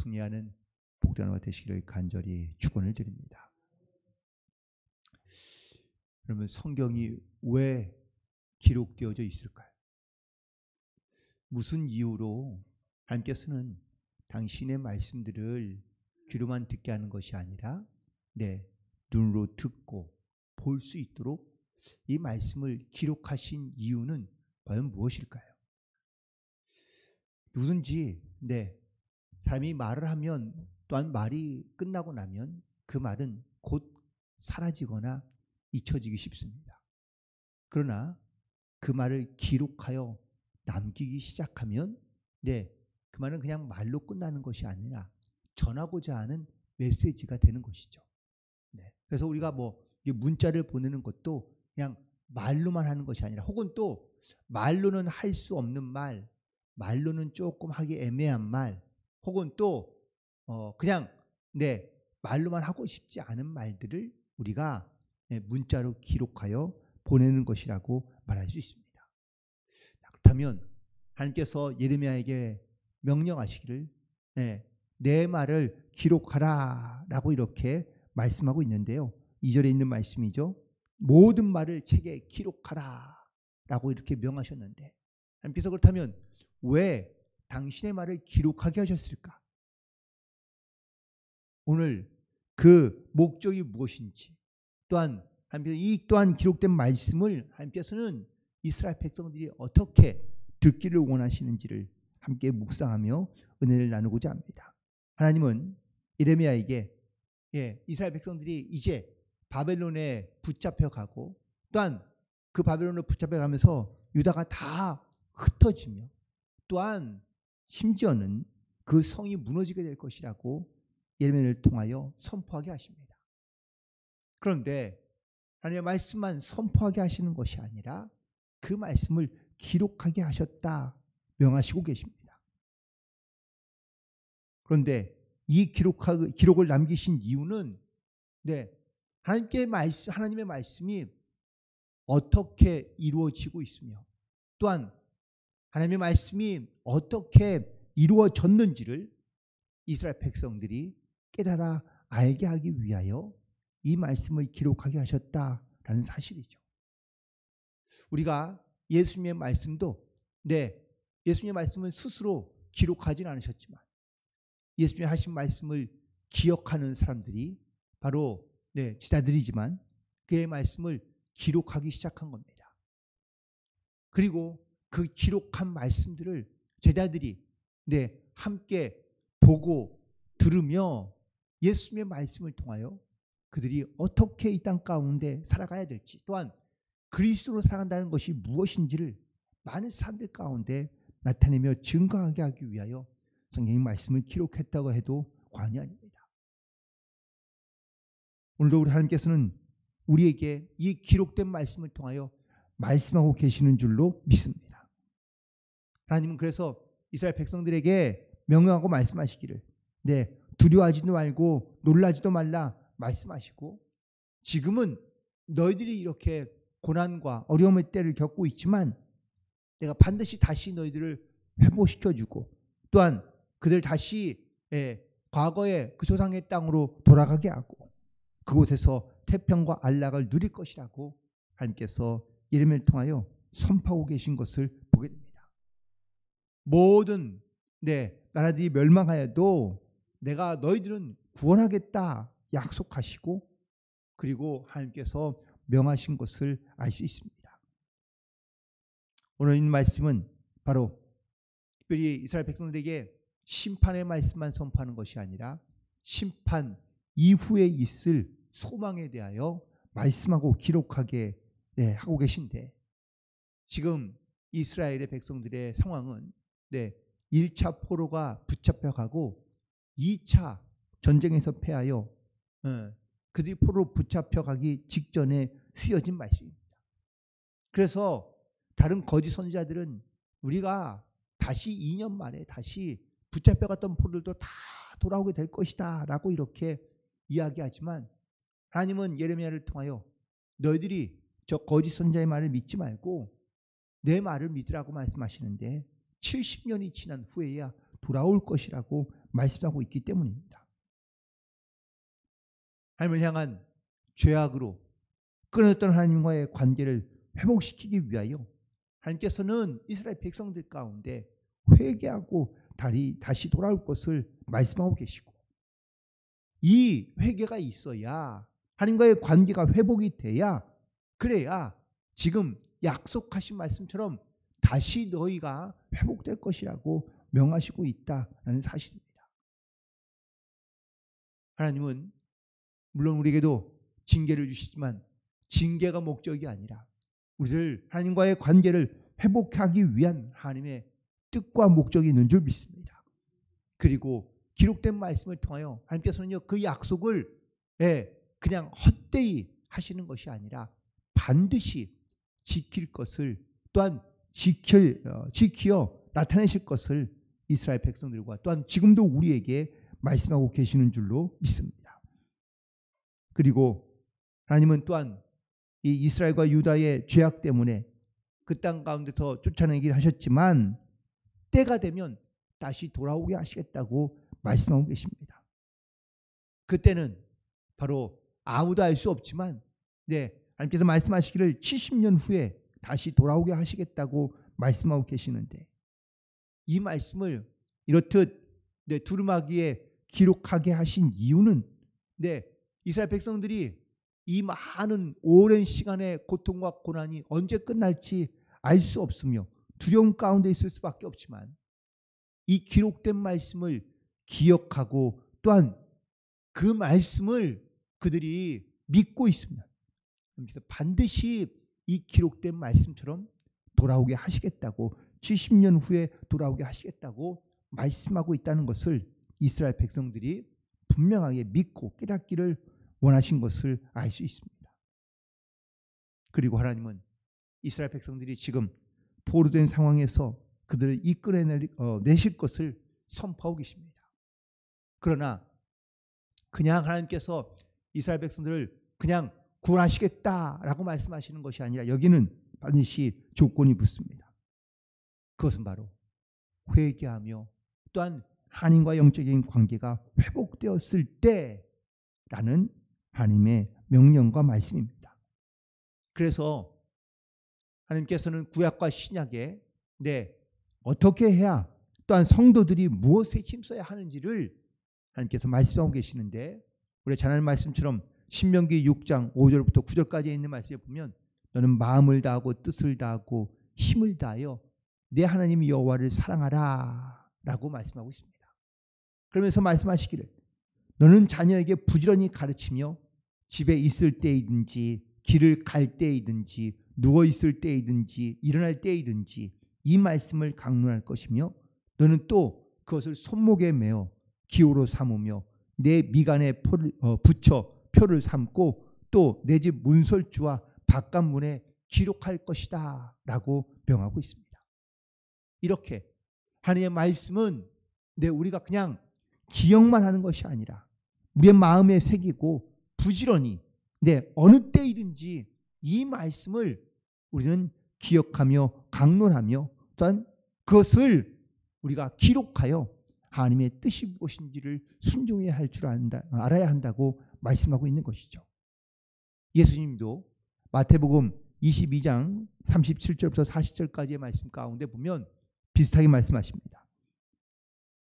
승리하는 복된 하루가 되시기를 간절히 축원을 드립니다. 그러면 성경이 왜 기록되어져 있을까요? 무슨 이유로 하나님께서는 당신의 말씀들을 귀로만 듣게 하는 것이 아니라 눈으로 듣고 볼 수 있도록 이 말씀을 기록하신 이유는 과연 무엇일까요? 누구든지 사람이 말을 하면 또한 말이 끝나고 나면 그 말은 곧 사라지거나 잊혀지기 쉽습니다. 그러나 그 말을 기록하여 남기기 시작하면 그 말은 그냥 말로 끝나는 것이 아니라 전하고자 하는 메시지가 되는 것이죠. 그래서 우리가 문자를 보내는 것도 그냥 말로만 하는 것이 아니라, 혹은 또 말로는 할 수 없는 말, 말로는 조금 하기 애매한 말, 혹은 또 그냥 말로만 하고 싶지 않은 말들을 우리가 문자로 기록하여 보내는 것이라고 말할 수 있습니다. 그렇다면 하나님께서 예레미야에게 명령하시기를 내 말을 기록하라 라고 이렇게 말씀하고 있는데요. 2절에 있는 말씀이죠. 모든 말을 책에 기록하라 라고 이렇게 명하셨는데, 하나님께서 그렇다면 왜 당신의 말을 기록하게 하셨을까? 오늘 그 목적이 무엇인지, 또한 하나님께서 이 또한 기록된 말씀을 하나님께서는 이스라엘 백성들이 어떻게 듣기를 원하시는지를 함께 묵상하며 은혜를 나누고자 합니다. 하나님은 예레미야에게 이스라엘 백성들이 이제 바벨론에 붙잡혀가고, 또한 그 바벨론에 붙잡혀가면서 유다가 다 흩어지며, 또한 심지어는 그 성이 무너지게 될 것이라고 예레미야를 통하여 선포하게 하십니다. 그런데 하나님의 말씀만 선포하게 하시는 것이 아니라 그 말씀을 기록하게 하셨다 명하시고 계십니다. 그런데 이 기록을 남기신 이유는 하나님의 말씀이 어떻게 이루어지고 있으며, 또한 하나님의 말씀이 어떻게 이루어졌는지를 이스라엘 백성들이 깨달아 알게 하기 위하여 이 말씀을 기록하게 하셨다라는 사실이죠. 우리가 예수님의 말씀도 예수님의 말씀은 스스로 기록하진 않으셨지만 예수님이 하신 말씀을 기억하는 사람들이 바로 제자들이지만 그의 말씀을 기록하기 시작한 겁니다. 그리고 그 기록한 말씀들을 제자들이 함께 보고 들으며 예수님의 말씀을 통하여 그들이 어떻게 이 땅 가운데 살아가야 될지, 또한 그리스도로 살아간다는 것이 무엇인지를 많은 사람들 가운데 나타내며 증거하게 하기 위하여 성경의 말씀을 기록했다고 해도 과언이 아닙니다. 오늘도 우리 하나님께서는 우리에게 이 기록된 말씀을 통하여 말씀하고 계시는 줄로 믿습니다. 하나님은 그래서 이스라엘 백성들에게 명령하고 말씀하시기를 두려워하지도 말고 놀라지도 말라 말씀하시고, 지금은 너희들이 이렇게 고난과 어려움의 때를 겪고 있지만 내가 반드시 다시 너희들을 회복시켜주고, 또한 그들 다시 과거의 그 조상의 땅으로 돌아가게 하고 그곳에서 태평과 안락을 누릴 것이라고 하나님께서 예레미야를 통하여 선포하고 계신 것을 보게 됩니다. 모든 나라들이 멸망하여도 내가 너희들은 구원하겠다 약속하시고, 그리고 하나님께서 명하신 것을 알 수 있습니다. 오늘 이 말씀은 바로 특별히 이스라엘 백성들에게 심판의 말씀만 선포하는 것이 아니라 심판 이후에 있을 소망에 대하여 말씀하고 기록하게 하고 계신데, 지금 이스라엘의 백성들의 상황은 1차 포로가 붙잡혀가고 2차 전쟁에서 패하여 그들이 포로로 붙잡혀가기 직전에 쓰여진 말씀입니다. 그래서 다른 거짓 선지자들은 우리가 다시 2년 만에 다시 붙잡혀갔던 포로들도 다 돌아오게 될 것이다 라고 이렇게 이야기하지만, 하나님은 예레미야를 통하여 너희들이 저 거짓 선지자의 말을 믿지 말고 내 말을 믿으라고 말씀하시는데, 70년이 지난 후에야 돌아올 것이라고 말씀하고 있기 때문입니다. 하나님을 향한 죄악으로 끊어졌던 하나님과의 관계를 회복시키기 위하여 하나님께서는 이스라엘 백성들 가운데 회개하고 다시 돌아올 것을 말씀하고 계시고, 이 회개가 있어야 하나님과의 관계가 회복이 돼야, 그래야 지금 약속하신 말씀처럼 다시 너희가 회복될 것이라고 명하시고 있다라는 사실입니다. 하나님은 물론 우리에게도 징계를 주시지만 징계가 목적이 아니라 우리를 하나님과의 관계를 회복하기 위한 하나님의 뜻과 목적이 있는 줄 믿습니다. 그리고 기록된 말씀을 통하여 하나님께서는요, 그 약속을 그냥 헛되이 하시는 것이 아니라 반드시 지킬 것을, 또한 지키어 나타내실 것을 이스라엘 백성들과 또한 지금도 우리에게 말씀하고 계시는 줄로 믿습니다. 그리고 하나님은 또한 이 이스라엘과 유다의 죄악 때문에 그 땅 가운데서 쫓아내기를 하셨지만 때가 되면 다시 돌아오게 하시겠다고 말씀하고 계십니다. 그때는 바로 아무도 알 수 없지만 하나님께서 말씀하시기를 70년 후에 다시 돌아오게 하시겠다고 말씀하고 계시는데, 이 말씀을 이렇듯 두루마기에 기록하게 하신 이유는 이스라엘 백성들이 이 많은 오랜 시간의 고통과 고난이 언제 끝날지 알 수 없으며 두려움 가운데 있을 수밖에 없지만, 이 기록된 말씀을 기억하고 또한 그 말씀을 그들이 믿고 있으면 반드시 이 기록된 말씀처럼 돌아오게 하시겠다고, 70년 후에 돌아오게 하시겠다고 말씀하고 있다는 것을 이스라엘 백성들이 분명하게 믿고 깨닫기를 원하신 것을 알 수 있습니다. 그리고 하나님은 이스라엘 백성들이 지금 포로된 상황에서 그들을 이끌어내실 것을 선포하고 계십니다. 그러나 그냥 하나님께서 이스라엘 백성들을 그냥 구원하시겠다라고 말씀하시는 것이 아니라 여기는 반드시 조건이 붙습니다. 그것은 바로 회개하며 또한 하나님과 영적인 관계가 회복되었을 때라는 하나님의 명령과 말씀입니다. 그래서 하나님께서는 구약과 신약에 어떻게 해야, 또한 성도들이 무엇에 힘써야 하는지를 하나님께서 말씀하고 계시는데, 우리 잘 아는 말씀처럼 신명기 6장 5절부터 9절까지 있는 말씀에 보면 너는 마음을 다하고 뜻을 다하고 힘을 다하여 내 하나님 여호와를 사랑하라 라고 말씀하고 있습니다. 그러면서 말씀하시기를 너는 자녀에게 부지런히 가르치며 집에 있을 때이든지 길을 갈 때이든지 누워 있을 때이든지 일어날 때이든지 이 말씀을 강론할 것이며 너는 또 그것을 손목에 매어 기호로 삼으며 내 미간에 붙여 표를 삼고 또 내 집 문설주와 바깥문에 기록할 것이다 라고 명하고 있습니다. 이렇게 하나님의 말씀은 우리가 그냥 기억만 하는 것이 아니라 우리의 마음에 새기고 부지런히 어느 때이든지 이 말씀을 우리는 기억하며 강론하며 또한 그것을 우리가 기록하여 하나님의 뜻이 무엇인지를 순종해야 할 줄 알아야 한다고 말씀하고 있는 것이죠. 예수님도 마태복음 22장 37절부터 40절까지의 말씀 가운데 보면 비슷하게 말씀하십니다.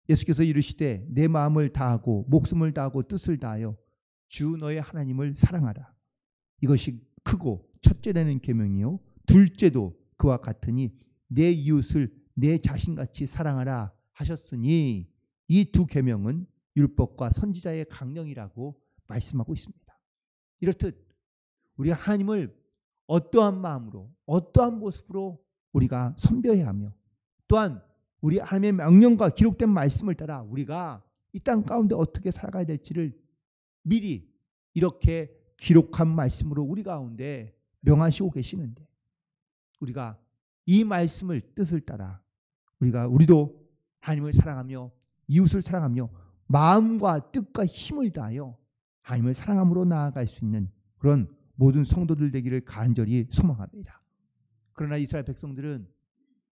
예수께서 이르시되 내 마음을 다하고 목숨을 다하고 뜻을 다하여 주 너의 하나님을 사랑하라. 이것이 크고 첫째는 계명이요 둘째도 그와 같으니 내 이웃을 내 자신같이 사랑하라 하셨으니 이 두 계명은 율법과 선지자의 강령이라고 말씀하고 있습니다. 이렇듯 우리가 하나님을 어떠한 마음으로 어떠한 모습으로 우리가 선별해야 하며 또한 우리 하나님의 명령과 기록된 말씀을 따라 우리가 이 땅 가운데 어떻게 살아가야 될지를 미리 이렇게 기록한 말씀으로 우리 가운데 명하시고 계시는데, 우리가 이 말씀을 뜻을 따라 우리도 하나님을 사랑하며 이웃을 사랑하며 마음과 뜻과 힘을 다하여 하나님을 사랑함으로 나아갈 수 있는 그런 모든 성도들 되기를 간절히 소망합니다. 그러나 이스라엘 백성들은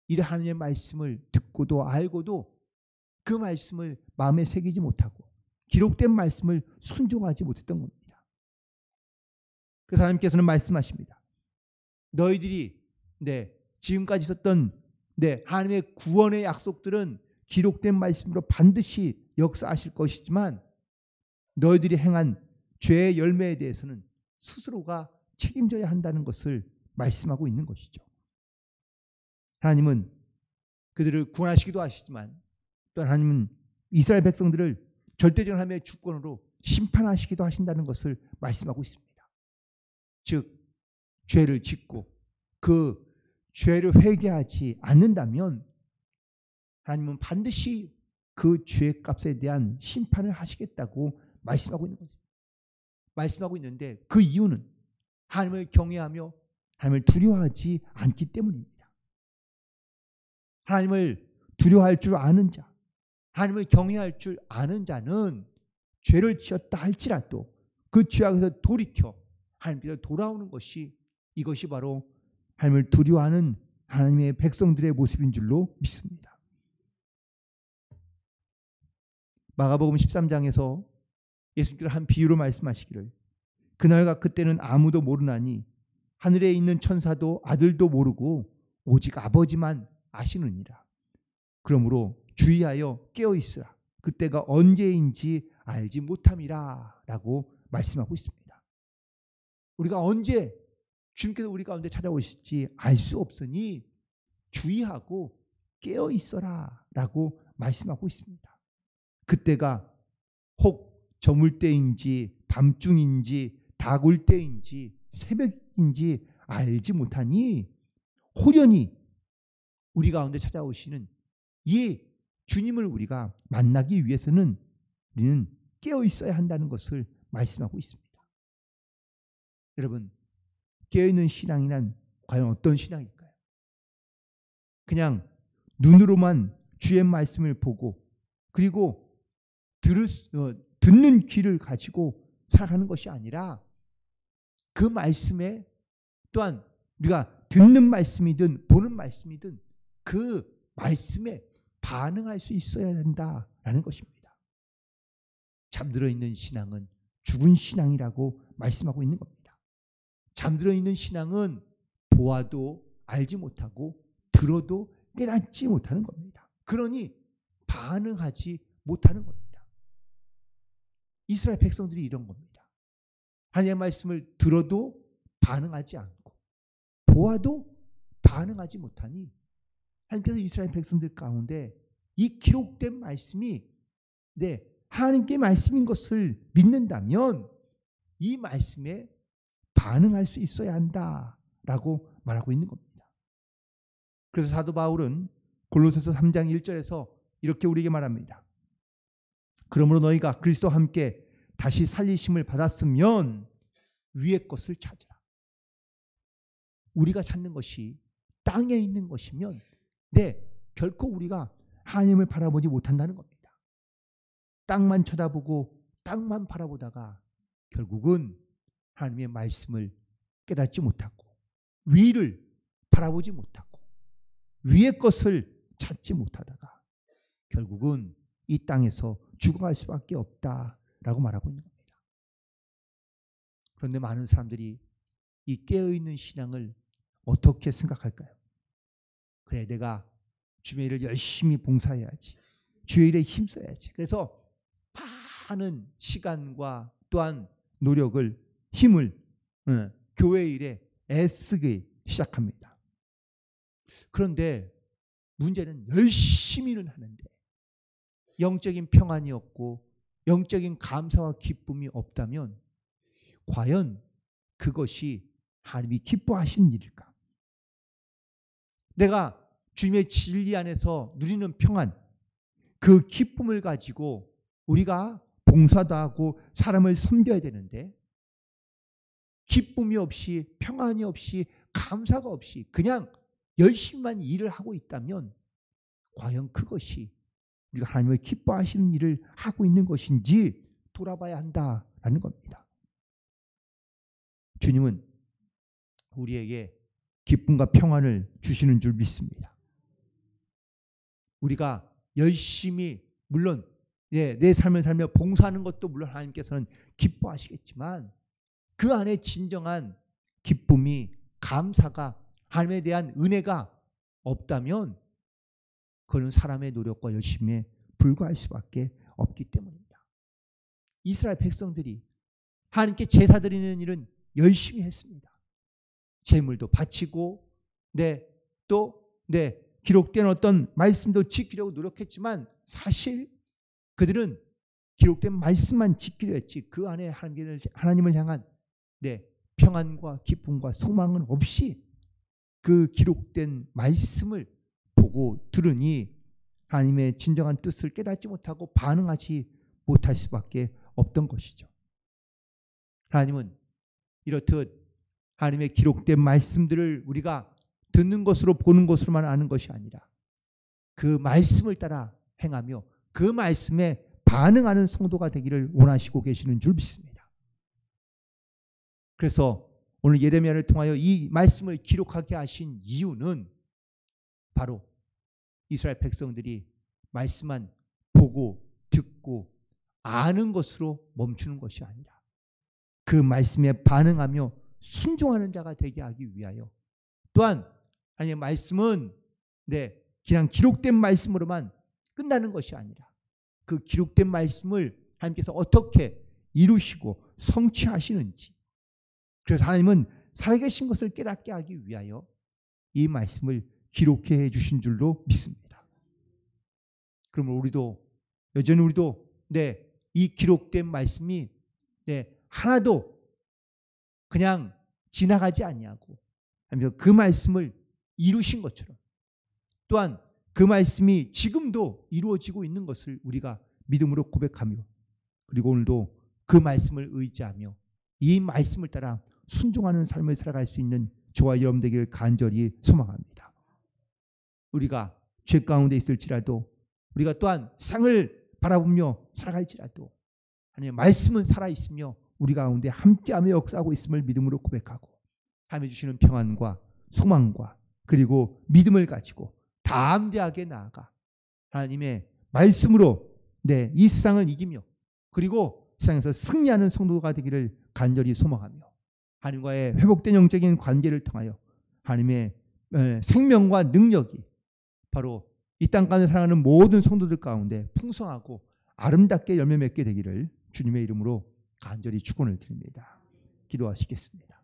이 하나님의 말씀을 듣고도 알고도 그 말씀을 마음에 새기지 못하고 기록된 말씀을 순종하지 못했던 겁니다. 그래서 하나님께서는 말씀하십니다. 너희들이 지금까지 있었던 하나님의 구원의 약속들은 기록된 말씀으로 반드시 역사하실 것이지만 너희들이 행한 죄의 열매에 대해서는 스스로가 책임져야 한다는 것을 말씀하고 있는 것이죠. 하나님은 그들을 구원하시기도 하시지만 또 하나님은 이스라엘 백성들을 절대적인 하나님의 주권으로 심판하시기도 하신다는 것을 말씀하고 있습니다. 즉 죄를 짓고 그 죄를 회개하지 않는다면 하나님은 반드시 그 죄의 값에 대한 심판을 하시겠다고 말씀하고 있는 거죠. 말씀하고 있는데 그 이유는 하나님을 경외하며 하나님을 두려워하지 않기 때문입니다. 하나님을 두려워할 줄 아는 자, 하나님을 경외할 줄 아는 자는 죄를 지었다 할지라도 그 죄악에서 돌이켜 하나님께로 돌아오는 것이 이것이 바로 하나님을 두려워하는 하나님의 백성들의 모습인 줄로 믿습니다. 마가복음 13장에서 예수님께서 한 비유로 말씀하시기를 그날과 그때는 아무도 모르나니 하늘에 있는 천사도 아들도 모르고 오직 아버지만 아시느니라. 그러므로 주의하여 깨어있으라. 그때가 언제인지 알지 못함이라 라고 말씀하고 있습니다. 우리가 언제 주님께서 우리 가운데 찾아오실지 알 수 없으니 주의하고 깨어있어라 라고 말씀하고 있습니다. 그때가 혹 저물 때인지 밤중인지 다굴 때인지 새벽인지 알지 못하니 호련히 우리 가운데 찾아오시는 이 주님을 우리가 만나기 위해서는 우리는 깨어 있어야 한다는 것을 말씀하고 있습니다. 여러분, 깨어있는 신앙이란 과연 어떤 신앙일까요? 그냥 눈으로만 주의 말씀을 보고 그리고 듣는 귀를 가지고 살아가는 것이 아니라 그 말씀에 또한 우리가 듣는 말씀이든 보는 말씀이든 그 말씀에 반응할 수 있어야 된다라는 것입니다. 잠들어 있는 신앙은 죽은 신앙이라고 말씀하고 있는 겁니다. 잠들어 있는 신앙은 보아도 알지 못하고 들어도 깨닫지 못하는 겁니다. 그러니 반응하지 못하는 겁니다. 이스라엘 백성들이 이런 겁니다. 하나님의 말씀을 들어도 반응하지 않고 보아도 반응하지 못하니 하나님께서 이스라엘 백성들 가운데 이 기록된 말씀이 하나님께 말씀인 것을 믿는다면 이 말씀에 반응할 수 있어야 한다라고 말하고 있는 겁니다. 그래서 사도 바울은 골로새서 3장 1절에서 이렇게 우리에게 말합니다. 그러므로 너희가 그리스도와 함께 다시 살리심을 받았으면 위의 것을 찾으라. 우리가 찾는 것이 땅에 있는 것이면 결코 우리가 하나님을 바라보지 못한다는 겁니다. 땅만 쳐다보고 땅만 바라보다가 결국은 하나님의 말씀을 깨닫지 못하고 위를 바라보지 못하고 위의 것을 찾지 못하다가 결국은 이 땅에서 죽어갈 수밖에 없다라고 말하고 있는 겁니다. 그런데 많은 사람들이 이 깨어있는 신앙을 어떻게 생각할까요? 그래, 내가 주의 일을 열심히 봉사해야지. 주의 일에 힘써야지. 그래서 많은 시간과 또한 노력을, 힘을 교회 일에 애쓰기 시작합니다. 그런데 문제는 열심히는 하는데 영적인 평안이 없고 영적인 감사와 기쁨이 없다면 과연 그것이 하나님이 기뻐하시는 일일까? 내가 주님의 진리 안에서 누리는 평안, 그 기쁨을 가지고 우리가 봉사도 하고 사람을 섬겨야 되는데 기쁨이 없이 평안이 없이 감사가 없이 그냥 열심히만 일을 하고 있다면 과연 그것이 우리가 하나님을 기뻐하시는 일을 하고 있는 것인지 돌아봐야 한다라는 겁니다. 주님은 우리에게 기쁨과 평안을 주시는 줄 믿습니다. 우리가 열심히 물론 내 삶을 살며 봉사하는 것도 물론 하나님께서는 기뻐하시겠지만 그 안에 진정한 기쁨이, 감사가, 하나님에 대한 은혜가 없다면 그는 사람의 노력과 열심에 불과할 수밖에 없기 때문입니다. 이스라엘 백성들이 하나님께 제사 드리는 일은 열심히 했습니다. 제물도 바치고 또 기록된 어떤 말씀도 지키려고 노력했지만 사실 그들은 기록된 말씀만 지키려 했지 그 안에 하나님을 향한 평안과 기쁨과 소망은 없이 그 기록된 말씀을 보고 들으니 하나님의 진정한 뜻을 깨닫지 못하고 반응하지 못할 수밖에 없던 것이죠. 하나님은 이렇듯 하나님의 기록된 말씀들을 우리가 듣는 것으로 보는 것으로만 아는 것이 아니라 그 말씀을 따라 행하며 그 말씀에 반응하는 성도가 되기를 원하시고 계시는 줄 믿습니다. 그래서 오늘 예레미야를 통하여 이 말씀을 기록하게 하신 이유는 바로 이스라엘 백성들이 말씀만 보고 듣고 아는 것으로 멈추는 것이 아니라 그 말씀에 반응하며 순종하는 자가 되게 하기 위하여 또한 하나님의 말씀은 그냥 기록된 말씀으로만 끝나는 것이 아니라 그 기록된 말씀을 하나님께서 어떻게 이루시고 성취하시는지 그래서 하나님은 살아계신 것을 깨닫게 하기 위하여 이 말씀을 기록해 주신 줄로 믿습니다. 그러면 여전히 우리도 이 기록된 말씀이 하나도 그냥 지나가지 아니하고 그 말씀을 이루신 것처럼 또한 그 말씀이 지금도 이루어지고 있는 것을 우리가 믿음으로 고백하며 그리고 오늘도 그 말씀을 의지하며 이 말씀을 따라 순종하는 삶을 살아갈 수 있는 저와 여러분 되기를 간절히 소망합니다. 우리가 죄 가운데 있을지라도 우리가 또한 세상을 바라보며 살아갈지라도 하나님의 말씀은 살아있으며 우리 가운데 함께하며 역사하고 있음을 믿음으로 고백하고 하나님이 주시는 평안과 소망과 그리고 믿음을 가지고 담대하게 나아가 하나님의 말씀으로 이 세상을 이기며 그리고 세상에서 승리하는 성도가 되기를 간절히 소망하며 하나님과의 회복된 영적인 관계를 통하여 하나님의 생명과 능력이 바로 이 땅 가운데 살아가는 모든 성도들 가운데 풍성하고 아름답게 열매 맺게 되기를 주님의 이름으로 간절히 축원을 드립니다. 기도하시겠습니다.